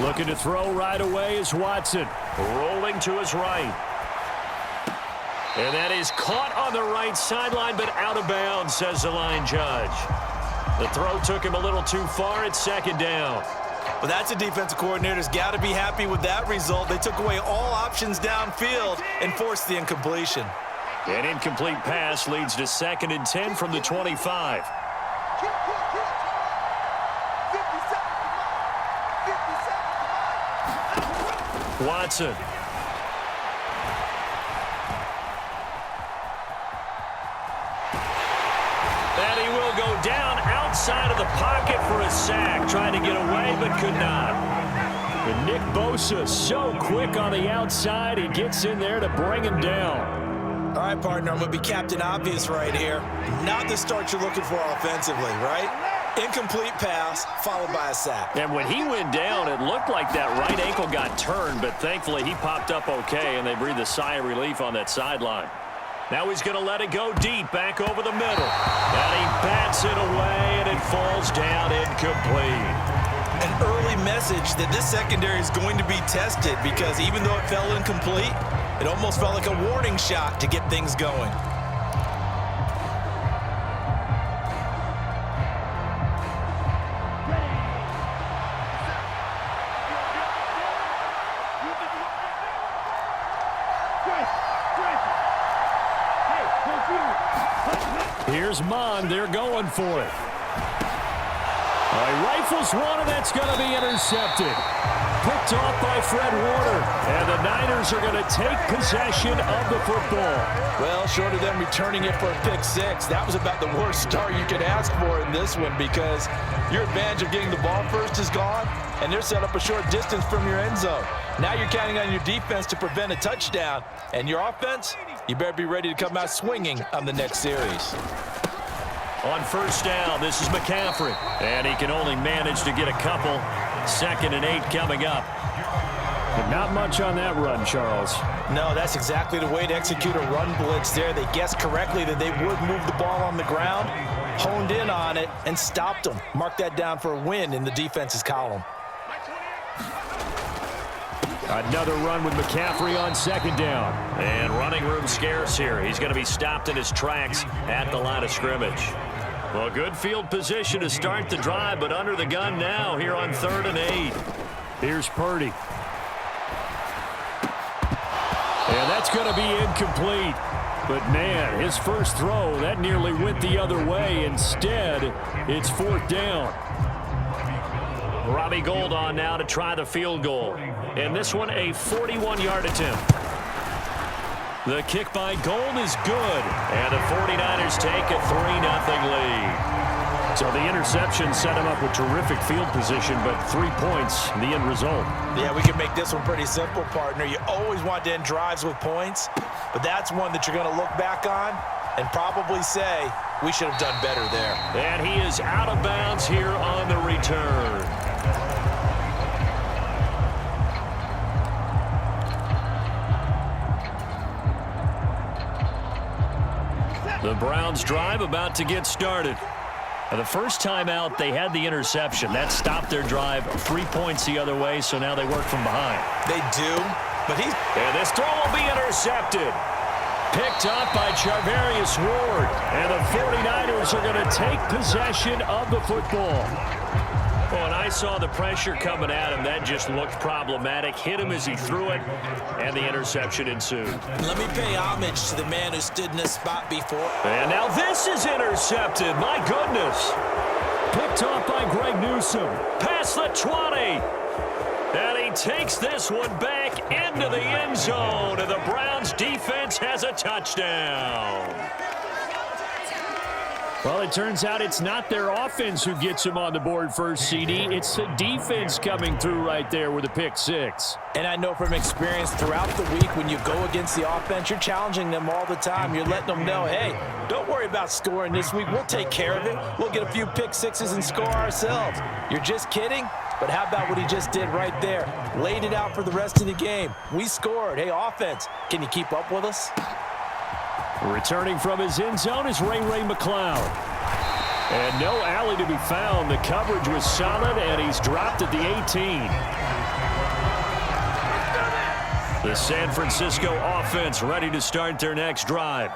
Looking to throw right away is Watson. Rolling to his right. And that is caught on the right sideline, but out of bounds, says the line judge. The throw took him a little too far at second down. Well, that's a defensive coordinator's got to be happy with that result. They took away all options downfield and forced the incompletion. An incomplete pass leads to 2nd and 10 from the 25. Watson. And he will go down outside of the pocket for a sack. Trying to get away, but could not. And Nick Bosa so quick on the outside. He gets in there to bring him down. All right, partner, I'm going to be Captain Obvious right here. Not the start you're looking for offensively, right? Incomplete pass, followed by a sack. And when he went down, it looked like that right ankle got turned, but thankfully he popped up okay, and they breathed a sigh of relief on that sideline. Now he's going to let it go deep, back over the middle. And he bats it away, and it falls down incomplete. An early message that this secondary is going to be tested because even though it fell incomplete, it almost felt like a warning shot to get things going. Here's Mond. They're going for it. He rifles one, and that's going to be intercepted. Picked off by Fred Warner. And the Niners are going to take possession of the football. Well, short of them returning it for a pick six, that was about the worst start you could ask for in this one because your advantage of getting the ball first is gone, and they're set up a short distance from your end zone. Now you're counting on your defense to prevent a touchdown, and your offense, you better be ready to come out swinging on the next series. On first down, this is McCaffrey. And he can only manage to get a couple. 2nd and 8 coming up. But not much on that run, Charles. No, that's exactly the way to execute a run blitz there. They guessed correctly that they would move the ball on the ground, honed in on it, and stopped them. Mark that down for a win in the defense's column. Another run with McCaffrey on 2nd down. And running room scarce here. He's going to be stopped in his tracks at the line of scrimmage. Well, good field position to start the drive, but under the gun now here on 3rd and 8. Here's Purdy. And that's going to be incomplete. But, man, his first throw, that nearly went the other way. Instead, it's 4th down. Robbie Gould on now to try the field goal. And this one, a 41-yard attempt. The kick by Gould is good. And the 49ers take a 3-0 lead. So the interception set him up with terrific field position, but 3 points, the end result. Yeah, we can make this one pretty simple, partner. You always want to end drives with points, but that's one that you're going to look back on and probably say, we should have done better there. And he is out of bounds here on the return. The Browns drive about to get started. The first time out, they had the interception. That stopped their drive 3 points the other way, so now they work from behind. They do, but and this throw will be intercepted. Picked up by Charvarius Ward. And the 49ers are going to take possession of the football. Well, and I saw the pressure coming at him. That just looked problematic. Hit him as he threw it, and the interception ensued. Let me pay homage to the man who stood in this spot before. And now this is intercepted. My goodness. Picked off by Greg Newsome. Past the 20. And he takes this one back into the end zone. And the Browns defense has a touchdown. Well, it turns out it's not their offense who gets him on the board first, CD. It's the defense coming through right there with a pick six. And I know from experience throughout the week when you go against the offense, you're challenging them all the time. You're letting them know, hey, don't worry about scoring this week. We'll take care of it. We'll get a few pick sixes and score ourselves. You're just kidding? But how about what he just did right there? Laid it out for the rest of the game. We scored. Hey, offense, can you keep up with us? Returning from his end zone is Ray McCloud. And no alley to be found. The coverage was solid, and he's dropped at the 18. The San Francisco offense ready to start their next drive.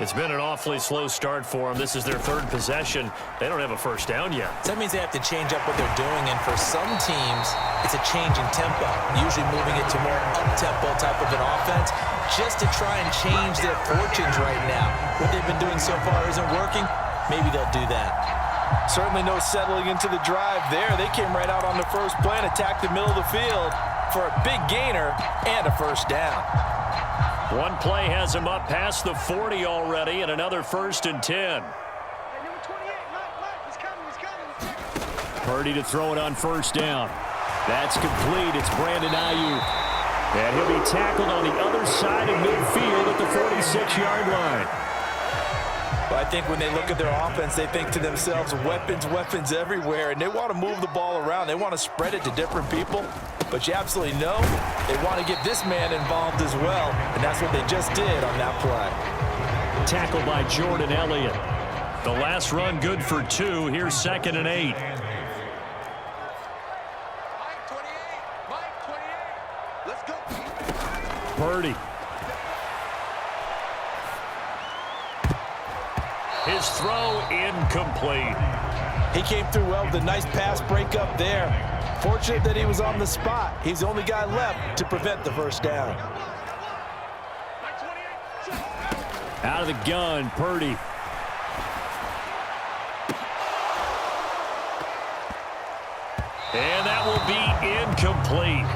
It's been an awfully slow start for them. This is their third possession. They don't have a first down yet. So that means they have to change up what they're doing, and for some teams, it's a change in tempo, usually moving it to more up-tempo type of an offense, just to try and change their fortunes right now. What they've been doing so far isn't working. Maybe they'll do that. Certainly no settling into the drive there. They came right out on the first play and attacked the middle of the field for a big gainer and a first down. One play has him up past the 40 already, and another 1st and 10. Purdy to throw it on first down. That's complete. It's Brandon Ayuk. And he'll be tackled on the other side of midfield at the 46-yard line. But I think when they look at their offense, they think to themselves, weapons everywhere, and they want to move the ball around. They want to spread it to different people. But you absolutely know they want to get this man involved as well, and that's what they just did on that play. Tackled by Jordan Elliott. The last run good for 2. Here's 2nd and 8. Purdy. His throw incomplete. He came through well with a nice pass breakup there. Fortunate that he was on the spot. He's the only guy left to prevent the first down. Out of the gun, Purdy. And that will be incomplete.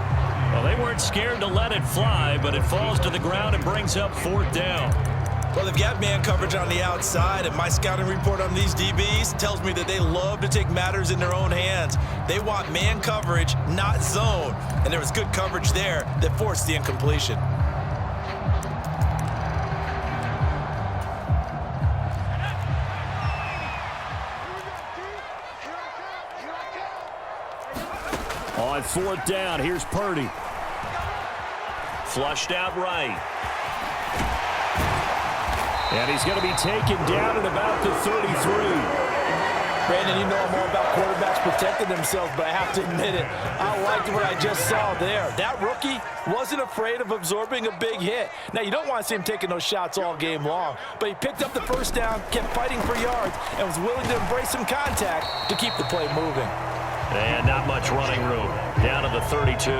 Well, they weren't scared to let it fly, but it falls to the ground and brings up 4th down. Well, they've got man coverage on the outside, and my scouting report on these DBs tells me that they love to take matters in their own hands. They want man coverage, not zone, and there was good coverage there that forced the incompletion. On 4th down, here's Purdy. Flushed out right. And he's going to be taken down at about the 33. Brandon, you know I'm all about quarterbacks protecting themselves, but I have to admit it. I liked what I just saw there. That rookie wasn't afraid of absorbing a big hit. Now, you don't want to see him taking those shots all game long, but he picked up the first down, kept fighting for yards, and was willing to embrace some contact to keep the play moving. And not much running room. Down to the 32.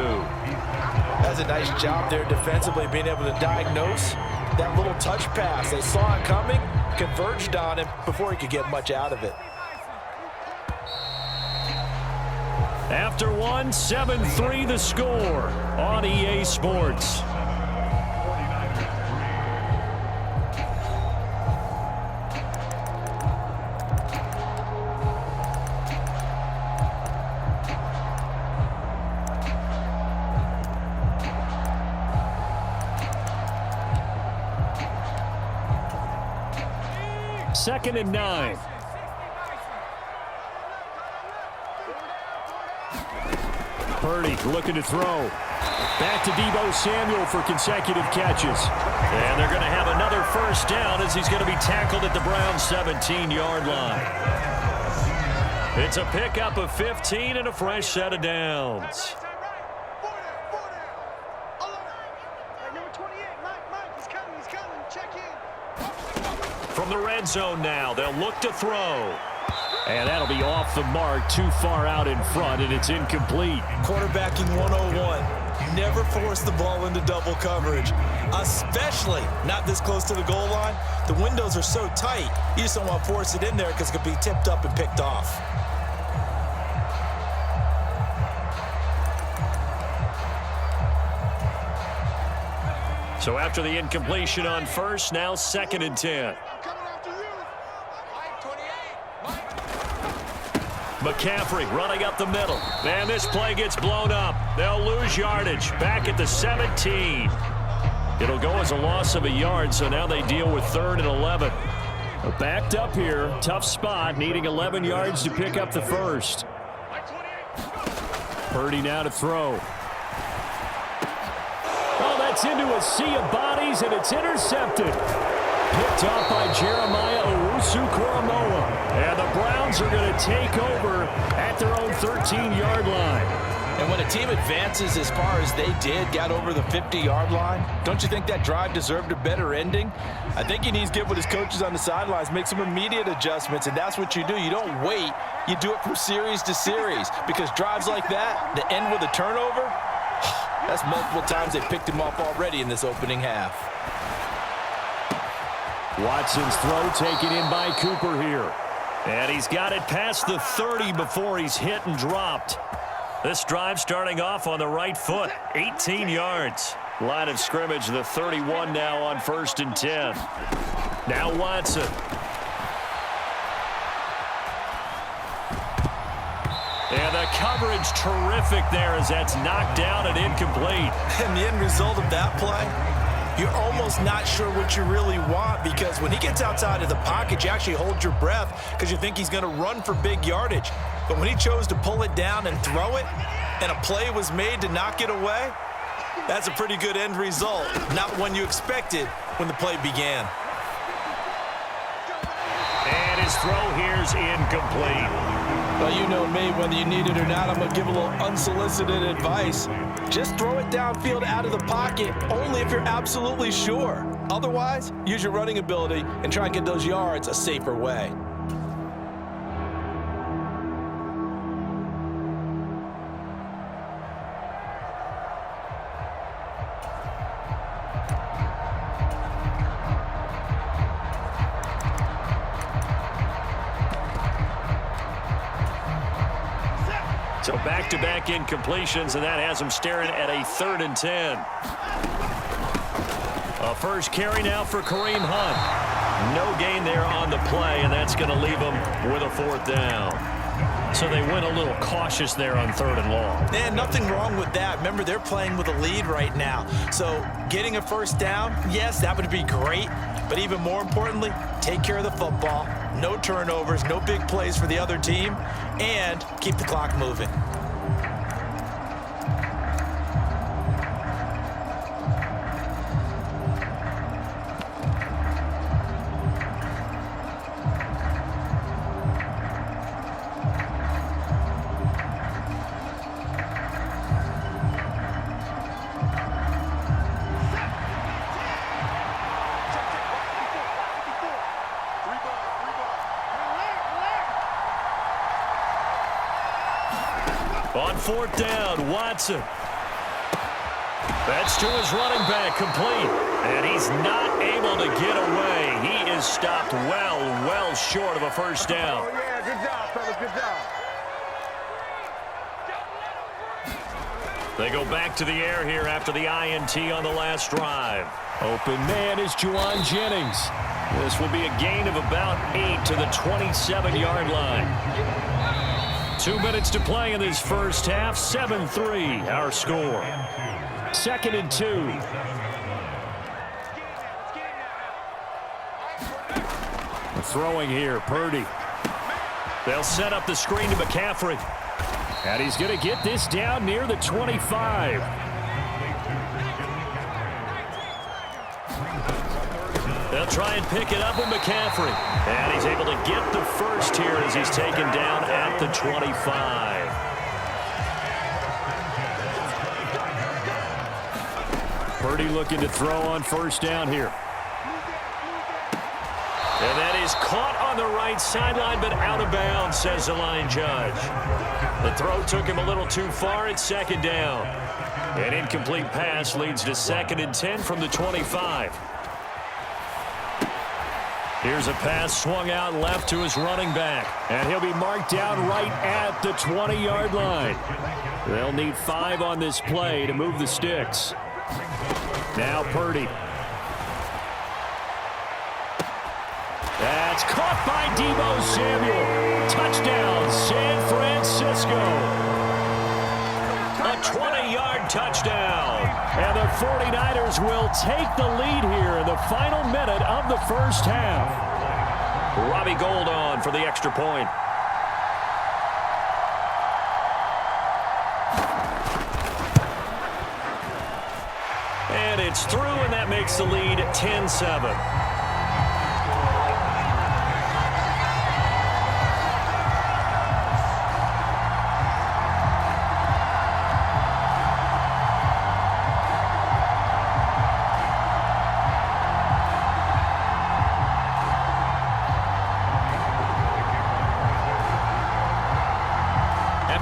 That's a nice job there defensively, being able to diagnose that little touch pass. They saw it coming, converged on him before he could get much out of it. After one, 7-3 the score on EA Sports. Second and 9. Purdy looking to throw. Back to Deebo Samuel for consecutive catches. And they're going to have another first down as he's going to be tackled at the Browns' 17-yard line. It's a pickup of 15 and a fresh set of downs. From the red zone now, they'll look to throw. And that'll be off the mark, too far out in front, and it's incomplete. Quarterbacking 101. Never force the ball into double coverage, especially not this close to the goal line. The windows are so tight, you just don't want to force it in there because it could be tipped up and picked off. So after the incompletion on first, now 2nd and 10. McCaffrey running up the middle. And this play gets blown up. They'll lose yardage. Back at the 17. It'll go as a loss of a yard, so now they deal with 3rd and 11. Backed up here. Tough spot, needing 11 yards to pick up the first. Purdy now to throw. Oh, that's into a sea of bodies, and it's intercepted. Picked off by Jeremiah Owusu-Koramoah. And the Browns are going to take over at their own 13-yard line. And when a team advances as far as they did, got over the 50-yard line, don't you think that drive deserved a better ending? I think he needs to get with his coaches on the sidelines, make some immediate adjustments, and that's what you do. You don't wait. You do it from series to series, because drives like that, that end with a turnover, that's multiple times they picked him off already in this opening half. Watson's throw taken in by Cooper here. And he's got it past the 30 before he's hit and dropped. This drive starting off on the right foot, 18 yards. Line of scrimmage, the 31 now on 1st and 10. Now Watson. And the coverage terrific there as that's knocked down and incomplete. And the end result of that play, you're almost not sure what you really want, because when he gets outside of the pocket, you actually hold your breath because you think he's going to run for big yardage. But when he chose to pull it down and throw it, and a play was made to knock it away, that's a pretty good end result. Not one you expected when the play began. And his throw here's incomplete. Well, you know me, whether you need it or not, I'm going to give a little unsolicited advice. Just throw it downfield out of the pocket, only if you're absolutely sure. Otherwise, use your running ability and try and get those yards a safer way. So back-to-back incompletions, and that has him staring at a 3rd and 10. A first carry now for Kareem Hunt. No gain there on the play, and that's going to leave him with a 4th down. So they went a little cautious there on 3rd and long. And nothing wrong with that. Remember, they're playing with a lead right now. So getting a 1st down, yes, that would be great. But even more importantly, take care of the football. No turnovers, no big plays for the other team, and keep the clock moving. On 4th down, Watson. That's to his running back, complete. And he's not able to get away. He is stopped well short of a 1st down. Oh, yeah, good job, fellas, good job. They go back to the air here after the INT on the last drive. Open man is Juwan Jennings. This will be a gain of about 8 to the 27-yard line. 2 minutes to play in this first half. 7-3 our score. 2nd and 2. Throwing here, Purdy. They'll set up the screen to McCaffrey. And he's going to get this down near the 25. They'll try and pick it up with McCaffrey. And he's able to get the first here as he's taken down at the 25. Purdy looking to throw on 1st down here. And that is caught on the right sideline, but out of bounds, says the line judge. The throw took him a little too far at 2nd down. An incomplete pass leads to 2nd and 10 from the 25. Here's a pass swung out left to his running back. And he'll be marked down right at the 20-yard line. They'll need 5 on this play to move the sticks. Now Purdy. That's caught by Deebo Samuel. Touchdown, San Francisco. A 20-yard touchdown. And the 49ers will take the lead here in the final minute of the first half. Robbie Gould on for the extra point. And it's through, and that makes the lead 10-7.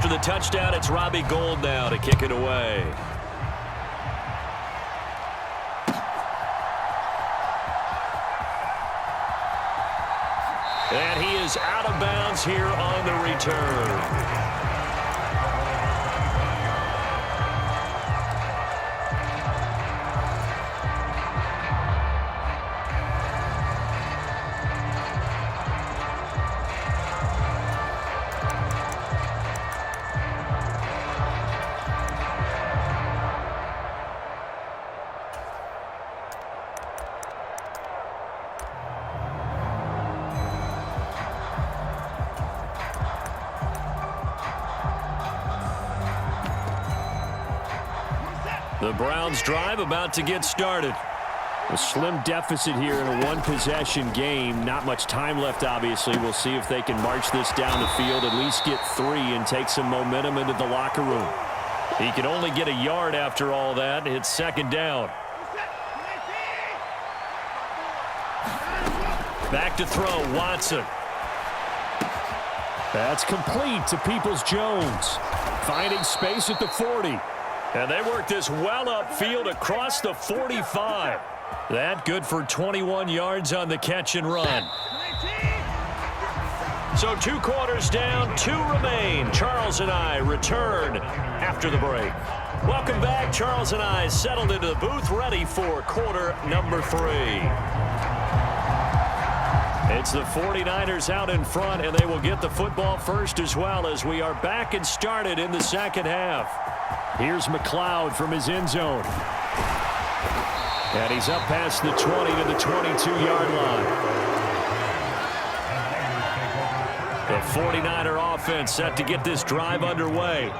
after the touchdown, it's Robbie Gould now to kick it away. And he is out of bounds here on the return. The Browns drive about to get started. A slim deficit here in a one-possession game. Not much time left, obviously. We'll see if they can march this down the field, at least get 3 and take some momentum into the locker room. He can only get a yard after all that. It's second down. Back to throw, Watson. That's complete to Peoples-Jones. Finding space at the 40. And they work this well upfield across the 45. That good for 21 yards on the catch and run. So 2 quarters down, 2 remain. Charles and I return after the break. Welcome back. Charles and I settled into the booth, ready for quarter number 3. It's the 49ers out in front, and they will get the football first as well as we are back and started in the second half. Here's McLeod from his end zone. And he's up past the 20 to the 22-yard line. The 49er offense set to get this drive underway.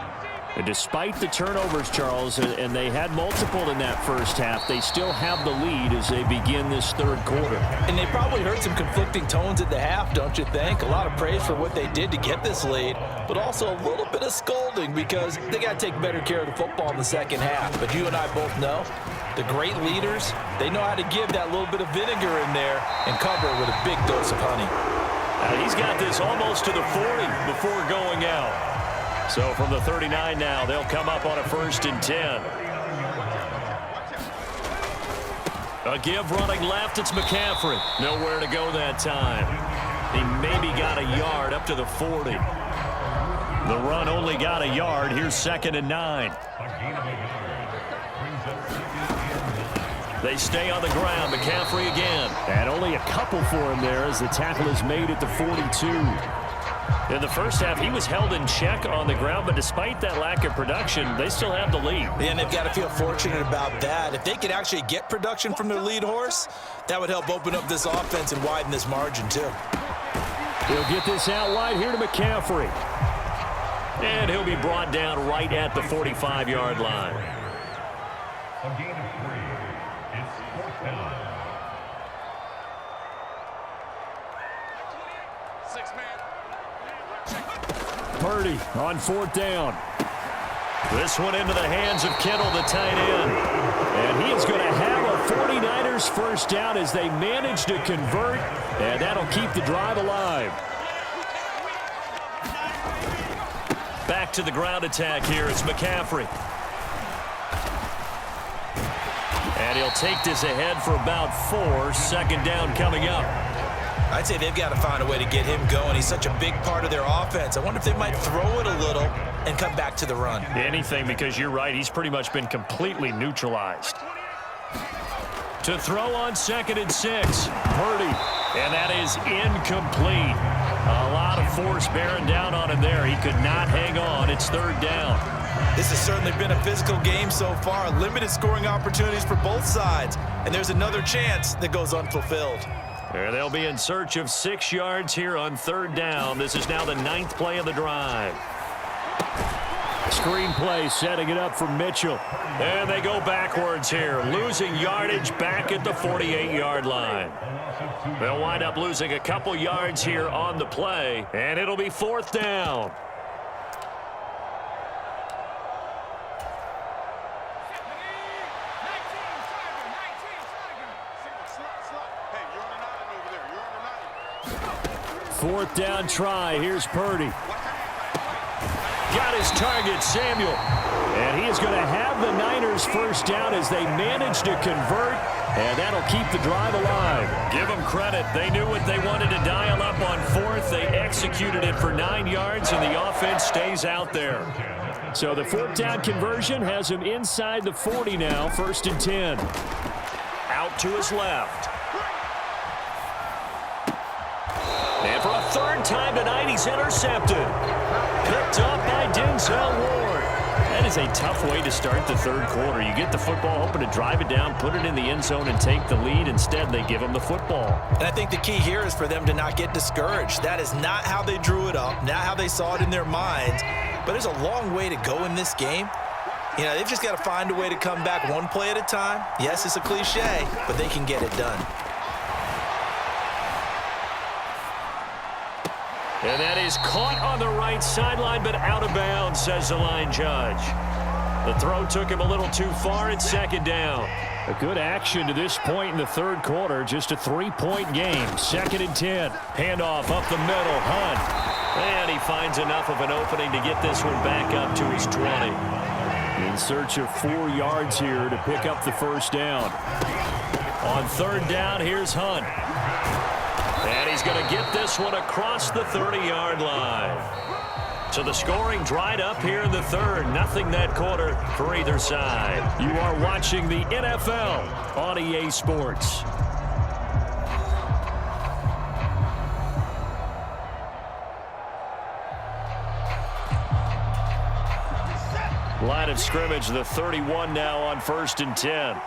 And despite the turnovers, Charles, and they had multiple in that first half, they still have the lead as they begin this third quarter. And they probably heard some conflicting tones at the half, don't you think? A lot of praise for what they did to get this lead, but also a little bit of scolding because they got to take better care of the football in the second half. But you and I both know the great leaders, they know how to give that little bit of vinegar in there and cover it with a big dose of honey. He's got this almost to the 40 before going out. So from the 39 now, they'll come up on a 1st and 10. A give running left, it's McCaffrey. Nowhere to go that time. He maybe got a yard up to the 40. The run only got a yard. Here's 2nd and 9. They stay on the ground. McCaffrey again. And only a couple for him there as the tackle is made at the 42. In the first half, he was held in check on the ground, but despite that lack of production, they still have the lead. And they've got to feel fortunate about that. If they could actually get production from their lead horse, that would help open up this offense and widen this margin, too. He'll get this out wide here to McCaffrey. And he'll be brought down right at the 45-yard line. A gain of 3. It's 4th down. Purdy on 4th down. This one into the hands of Kittle, the tight end. And he is going to have a 49ers first down as they manage to convert, and that'll keep the drive alive. Back to the ground attack here. It's McCaffrey. And he'll take this ahead for about 4. 2nd down coming up. I'd say they've got to find a way to get him going. He's such a big part of their offense. I wonder if they might throw it a little and come back to the run. Anything, because you're right. He's pretty much been completely neutralized. To throw on 2nd and 6. Purdy. And that is incomplete. A lot of force bearing down on him there. He could not hang on. It's 3rd down. This has certainly been a physical game so far. Limited scoring opportunities for both sides. And there's another chance that goes unfulfilled. And they'll be in search of 6 yards here on 3rd down. This is now the 9th play of the drive. Screen play setting it up for Mitchell. And they go backwards here, losing yardage back at the 48-yard line. They'll wind up losing a couple yards here on the play, and it'll be 4th down. Fourth down try. Here's Purdy. got his target, Samuel. And he is going to have the Niners first down as they manage to convert, and that'll keep the drive alive. Give them credit. They knew what they wanted to dial up on fourth. They executed it for 9 yards, and the offense stays out there. So the fourth down conversion has him inside the 40 now, 1st and 10. Out to his left. And for a third time tonight, he's intercepted. Picked up by Denzel Ward. That is a tough way to start the third quarter. You get the football, hoping to drive it down, put it in the end zone, and take the lead. Instead, they give him the football. And I think the key here is for them to not get discouraged. That is not how they drew it up, not how they saw it in their minds. But there's a long way to go in this game. You know, they've just got to find a way to come back one play at a time. Yes, it's a cliche, but they can get it done. And that is caught on the right sideline, but out of bounds, says the line judge. The throw took him a little too far. It's 2nd down. A good action to this point in the third quarter. Just a 3-point game. 2nd and 10. Handoff up the middle. Hunt. And he finds enough of an opening to get this one back up to his 20. In search of 4 yards here to pick up the first down. On 3rd down, here's Hunt. And he's going to get this one across the 30-yard line. So the scoring dried up here in the third. Nothing that quarter for either side. You are watching the NFL on EA Sports. Line of scrimmage, the 31 now on 1st and 10.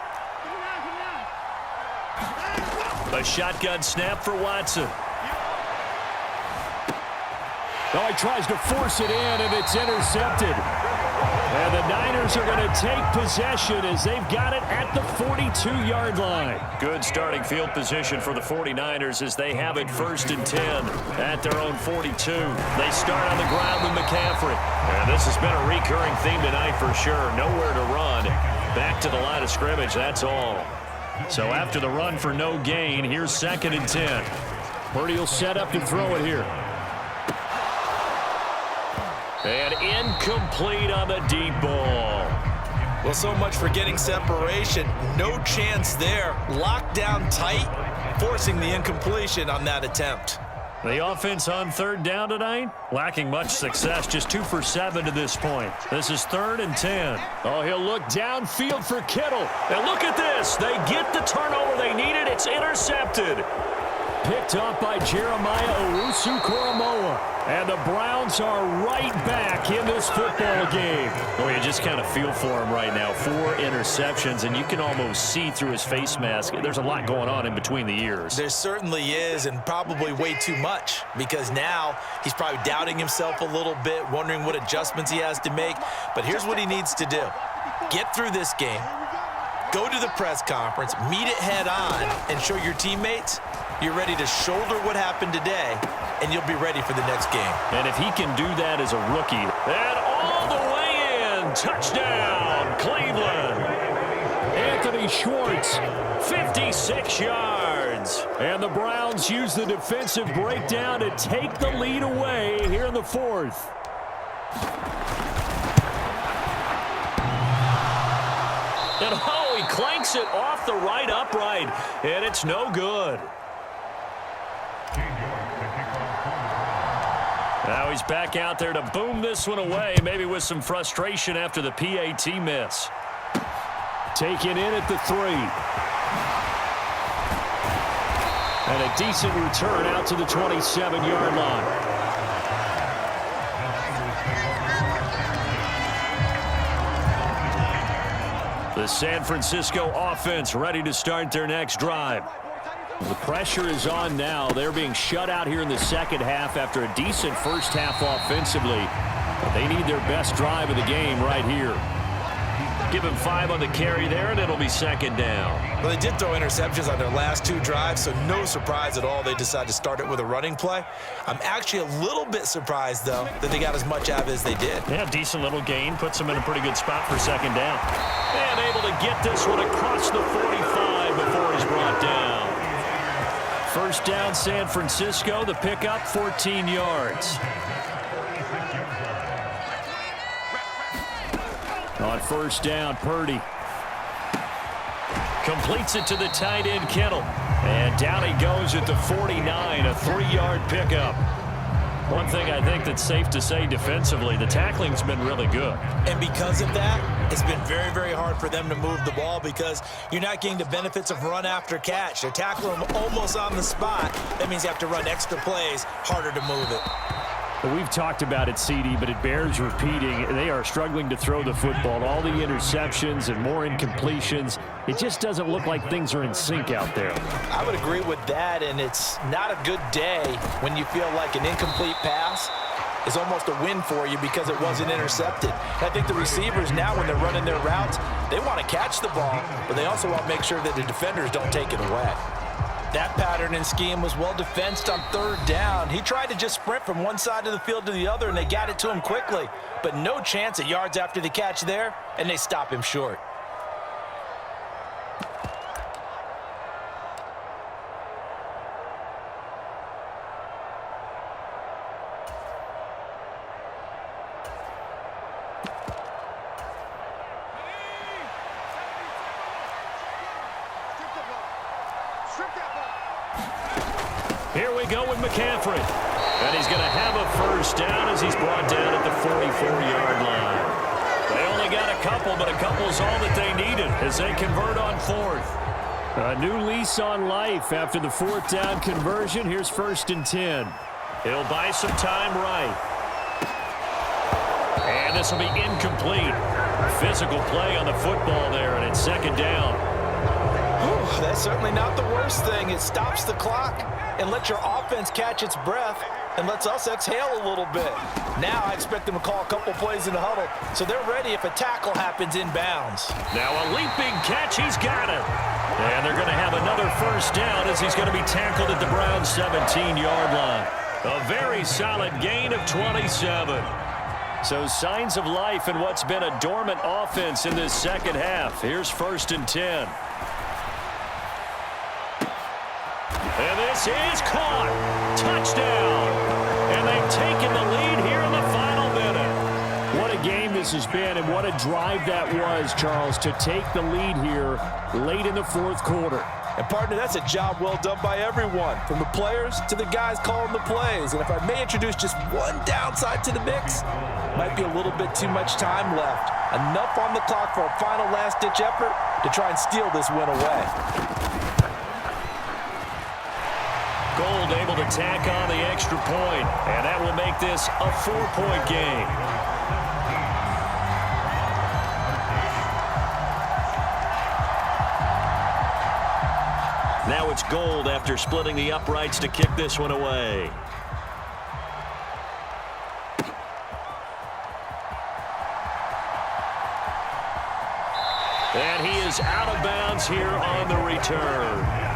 A shotgun snap for Watson. Oh, he tries to force it in, and it's intercepted. And the Niners are going to take possession as they've got it at the 42-yard line. Good starting field position for the 49ers as they have it 1st and 10 at their own 42. They start on the ground with McCaffrey. And this has been a recurring theme tonight for sure. Nowhere to run. Back to the line of scrimmage, that's all. So after the run for no gain, here's 2nd and 10. Purdy will set up to throw it here. And incomplete on the deep ball. Well, so much for getting separation. No chance there. Locked down tight, forcing the incompletion on that attempt. The offense on 3rd down tonight, lacking much success, just 2 for 7 to this point. This is 3rd and 10. Oh, he'll look downfield for Kittle. And look at this. They get the turnover they needed. It's intercepted. Picked up by Jeremiah Owusu-Koramoah. And the Browns are right back in this football game. Oh, you just kind of feel for him right now. 4 interceptions, and you can almost see through his face mask. There's a lot going on in between the ears. There certainly is, and probably way too much, because now he's probably doubting himself a little bit, wondering what adjustments he has to make. But here's what he needs to do. Get through this game, go to the press conference, meet it head on, and show your teammates you're ready to shoulder what happened today, and you'll be ready for the next game. And if he can do that as a rookie, and all the way in, touchdown, Cleveland. Anthony Schwartz, 56 yards. And the Browns use the defensive breakdown to take the lead away here in the 4th. And oh, he clanks it off the right upright, and it's no good. Now he's back out there to boom this one away, maybe with some frustration after the PAT miss. Taken in at the 3. And a decent return out to the 27-yard line. The San Francisco offense ready to start their next drive. The pressure is on now. They're being shut out here in the second half after a decent first half offensively. But they need their best drive of the game right here. Give him 5 on the carry there, and it'll be 2nd down. Well, they did throw interceptions on their last 2 drives, so no surprise at all they decided to start it with a running play. I'm actually a little bit surprised, though, that they got as much out of it as they did. Yeah, decent little gain. Puts them in a pretty good spot for 2nd down. And able to get this one across the 45 before he's brought down. First down, San Francisco. The pickup, 14 yards. On first down, Purdy completes it to the tight end, Kittle. And down he goes at the 49, a 3-yard pickup. One thing I think that's safe to say defensively, the tackling's been really good. And because of that, it's been very, very hard for them to move the ball because you're not getting the benefits of run after catch. They're tackling them almost on the spot. That means you have to run extra plays, harder to move it. We've talked about it, CD, but it bears repeating. They are struggling to throw the football. All the interceptions and more incompletions. It just doesn't look like things are in sync out there. I would agree with that, and it's not a good day when you feel like an incomplete pass is almost a win for you because it wasn't intercepted. I think the receivers now, when they're running their routes, they want to catch the ball, but they also want to make sure that the defenders don't take it away. That pattern and scheme was well defensed on third down. He tried to just sprint from one side of the field to the other, and they got it to him quickly. But no chance at yards after the catch there, and they stop him short. Here we go with McCaffrey. And he's going to have a first down as he's brought down at the 44-yard line. They only got a couple, but a couple's all that they needed as they convert on fourth. A new lease on life after the fourth down conversion. Here's 1st and 10. He'll buy some time right. And this will be incomplete. Physical play on the football there, and it's 2nd down. Whew, that's certainly not the worst thing. It stops the clock and lets your offense catch its breath and lets us exhale a little bit. Now I expect them to call a couple plays in the huddle, so they're ready if a tackle happens inbounds. Now a leaping catch, he's got it. And they're going to have another first down as he's going to be tackled at the Browns' 17-yard line. A very solid gain of 27. So signs of life in what's been a dormant offense in this second half. Here's 1st and 10. And this is caught. Touchdown. And they've taken the lead here in the final minute. What a game this has been, and what a drive that was, Charles, to take the lead here late in the fourth quarter. And, partner, that's a job well done by everyone, from the players to the guys calling the plays. And if I may introduce just one downside to the mix, might be a little bit too much time left. Enough on the clock for a final last-ditch effort to try and steal this win away. Gold able to tack on the extra point, and that will make this a 4-point game. Now it's Gold after splitting the uprights to kick this one away. And he is out of bounds here on the return.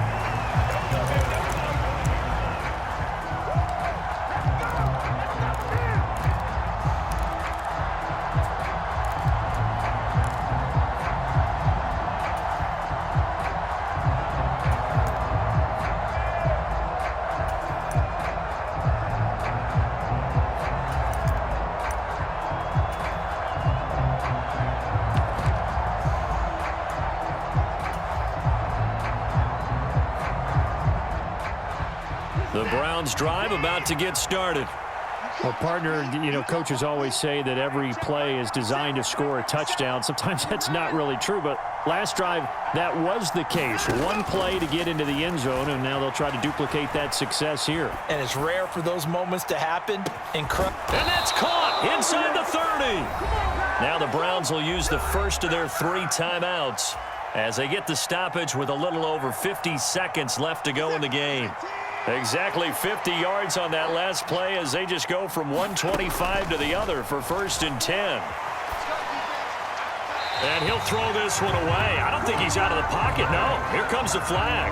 The Browns drive about to get started. Well, partner, you know, coaches always say that every play is designed to score a touchdown. Sometimes that's not really true, but last drive, that was the case. One play to get into the end zone, and now they'll try to duplicate that success here. And it's rare for those moments to happen. And that's caught inside the 30. Now the Browns will use the first of their 3 timeouts as they get the stoppage with a little over 50 seconds left to go in the game. Exactly 50 yards on that last play as they just go from 125 to the other for 1st and 10. And he'll throw this one away. I don't think he's out of the pocket, no. Here comes the flag.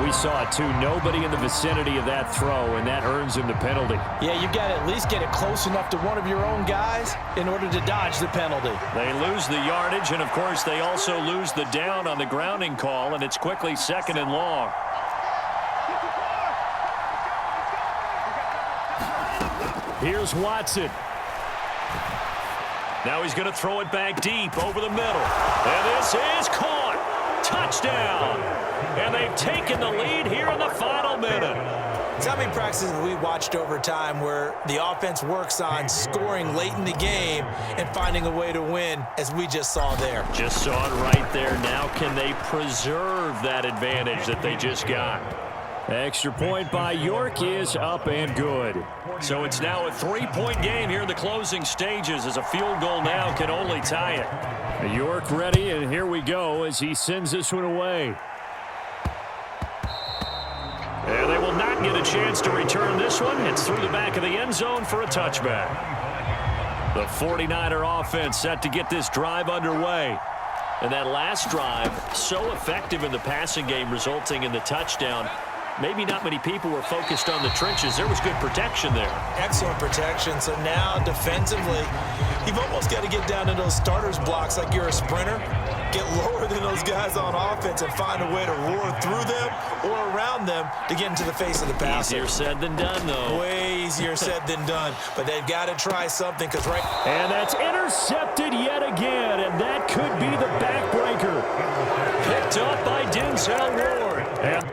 We saw it, too. Nobody in the vicinity of that throw, and that earns him the penalty. Yeah, you've got to at least get it close enough to one of your own guys in order to dodge the penalty. They lose the yardage, and, of course, they also lose the down on the grounding call, and it's quickly 2nd and long. Here's Watson. Now he's going to throw it back deep over the middle. And this is caught. Touchdown. And they've taken the lead here in the final minute. How many practices we watched over time where the offense works on scoring late in the game and finding a way to win, as we just saw there? Just saw it right there. Now can they preserve that advantage that they just got? Extra point by York is up and good. So it's now a 3-point game here in the closing stages, as a field goal now can only tie it. York ready, and here we go as he sends this one away. And they will not get a chance to return this one. It's through the back of the end zone for a touchback. The 49er offense set to get this drive underway. And that last drive, so effective in the passing game, resulting in the touchdown. Maybe not many people were focused on the trenches. There was good protection there. Excellent protection. So now defensively, you've almost got to get down to those starters blocks like you're a sprinter. Get lower than those guys on offense and find a way to roar through them or around them to get into the face of the passer. Easier said than done, though. Way easier said than done. But they've got to try something, because right... And that's intercepted yet again, and that could be the backbreaker. Picked up by Denzel Ward. And